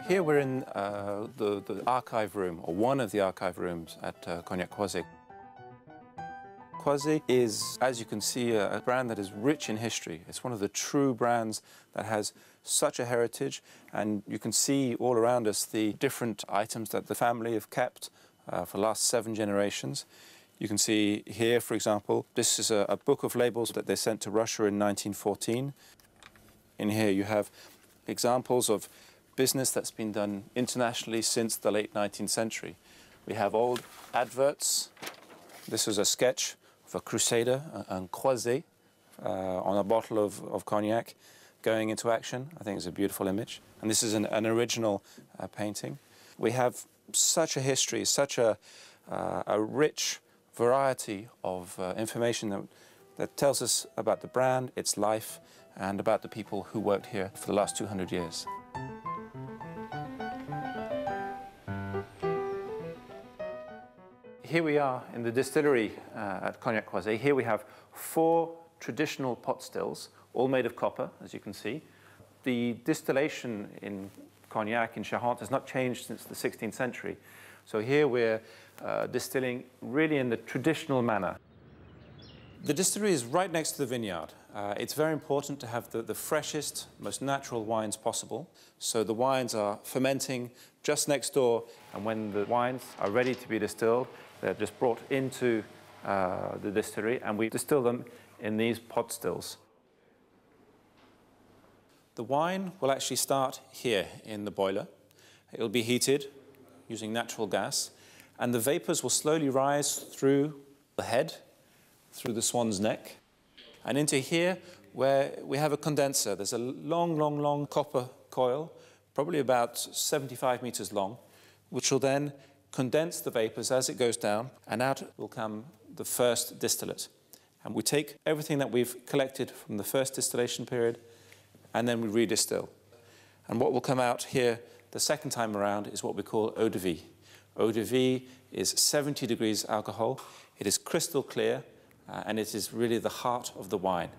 Here we're in the archive room, or one of the archive rooms at Cognac Croizet. Croizet is, as you can see, a brand that is rich in history. It's one of the true brands that has such a heritage, and you can see all around us the different items that the family have kept for the last 7 generations. You can see here, for example, this is a book of labels that they sent to Russia in 1914. In here you have examples of business that's been done internationally since the late 19th century. We have old adverts. This is a sketch of a crusader, un croisé, on a bottle of cognac going into action. I think it's a beautiful image. And this is an original painting. We have such a history, such a rich variety of information that tells us about the brand, its life, and about the people who worked here for the last 200 years. Here we are in the distillery at Cognac Croizet. Here we have 4 traditional pot stills, all made of copper, as you can see. The distillation in cognac in Charente has not changed since the 16th century. So here we're distilling really in the traditional manner. The distillery is right next to the vineyard. It's very important to have the freshest, most natural wines possible. So the wines are fermenting just next door, and when the wines are ready to be distilled, they're just brought into the distillery, and we distill them in these pot stills. The wine will actually start here in the boiler. It will be heated using natural gas, and the vapors will slowly rise through the head, through the swan's neck, and into here where we have a condenser. There's a long copper coil, probably about 75 meters long, which will then condense the vapors as it goes down, and out will come the first distillate. And we take everything that we've collected from the first distillation period, and then we redistill. And what will come out here the second time around is what we call eau de vie. Eau de vie is 70 degrees alcohol. It is crystal clear, and it is really the heart of the wine.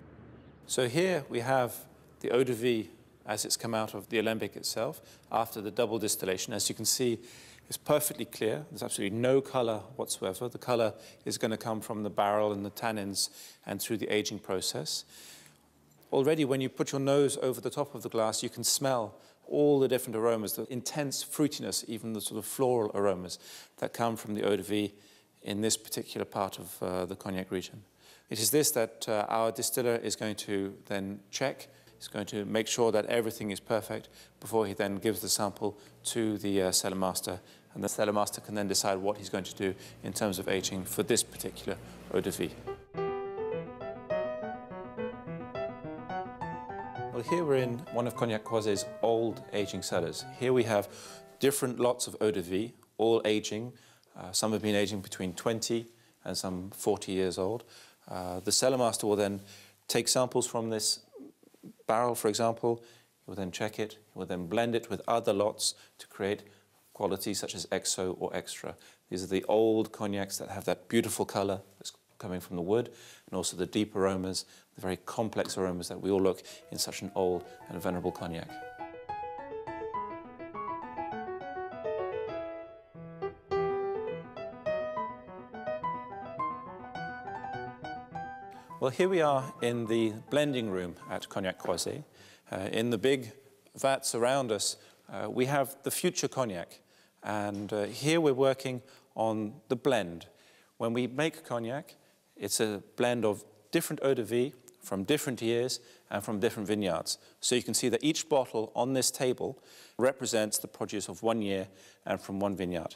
So here we have the eau de vie as it's come out of the alembic itself after the double distillation. As you can see, it's perfectly clear. There's absolutely no color whatsoever. The color is going to come from the barrel and the tannins and through the aging process. Already, when you put your nose over the top of the glass, you can smell all the different aromas, the intense fruitiness, even the sort of floral aromas that come from the eau de vie in this particular part of the Cognac region. It is this that our distiller is going to then check. He's going to make sure that everything is perfect before he then gives the sample to the cellar master, and the cellar master can then decide what he's going to do in terms of aging for this particular eau de vie. Well, here we're in one of Cognac Croizet's old aging cellars. Here we have different lots of eau de vie, all aging. Some have been aging between 20 and some 40 years old. The cellar master will then take samples from this barrel, for example. He will then check it. He will then blend it with other lots to create qualities such as XO or Extra. These are the old cognacs that have that beautiful color that's coming from the wood, and also the deep aromas, the very complex aromas that we all look in such an old and venerable cognac. Well, here we are in the blending room at Cognac Croizet. In the big vats around us, we have the future cognac. And here we're working on the blend. When we make cognac, it's a blend of different eau de vie from different years and from different vineyards. So you can see that each bottle on this table represents the produce of 1 year and from 1 vineyard.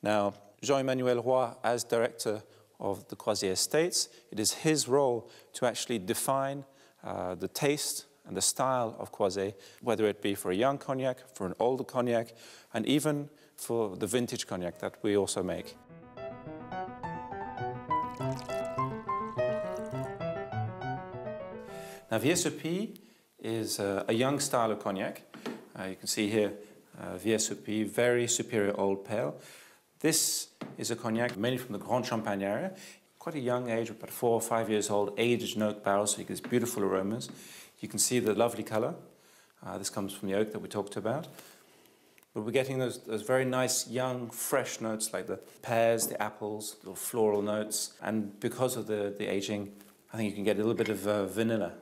Now, Jean-Emmanuel Roy, as director of the Croizet Estates, it is his role to actually define the taste and the style of Croizet, whether it be for a young cognac, for an older cognac, and even for the vintage cognac that we also make. Now, vsop is a young style of cognac. You can see here vsop, very superior old pale. This is a cognac mainly from the Grand Champagne area. Quite a young age, about 4 or 5 years old, aged in oak barrels, so you get beautiful aromas. You can see the lovely color. This comes from the oak that we talked about. but we're getting those very nice, young, fresh notes like the pears, the apples, the floral notes. And because of the aging, I think you can get a little bit of vanilla.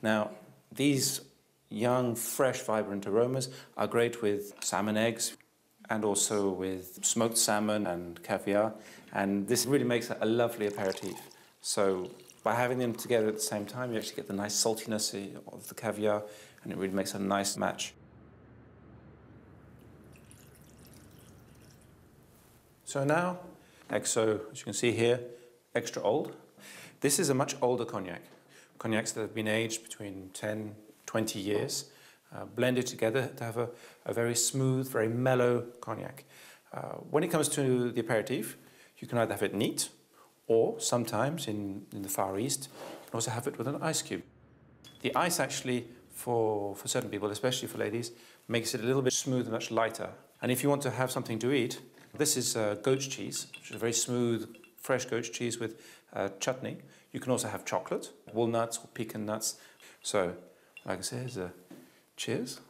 Now, these young, fresh, vibrant aromas are great with salmon eggs and also with smoked salmon and caviar. And this really makes a lovely aperitif. So by having them together at the same time, you actually get the nice saltiness of the caviar, and it really makes a nice match. So now, XO, as you can see here, extra old. This is a much older cognac. Cognacs that have been aged between 10, 20 years, blended together to have a very smooth, very mellow cognac. When it comes to the aperitif, you can either have it neat, or sometimes in the Far East, you can also have it with an ice cube. The ice actually, for certain people, especially for ladies, makes it a little bit smoother, much lighter. And if you want to have something to eat, this is goat's cheese, which is a very smooth, fresh goat's cheese with chutney. You can also have chocolate, walnuts or pecan nuts. So, like I say, cheers.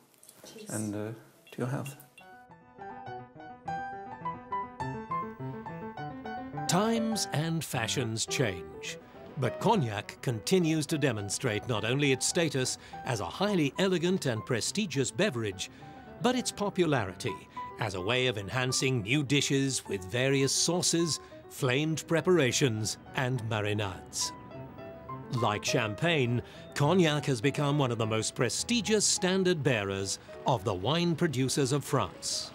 And to your health. Times and fashions change, but cognac continues to demonstrate not only its status as a highly elegant and prestigious beverage, but its popularity as a way of enhancing new dishes with various sauces, flamed preparations and marinades. Like champagne, cognac has become one of the most prestigious standard bearers of the wine producers of France.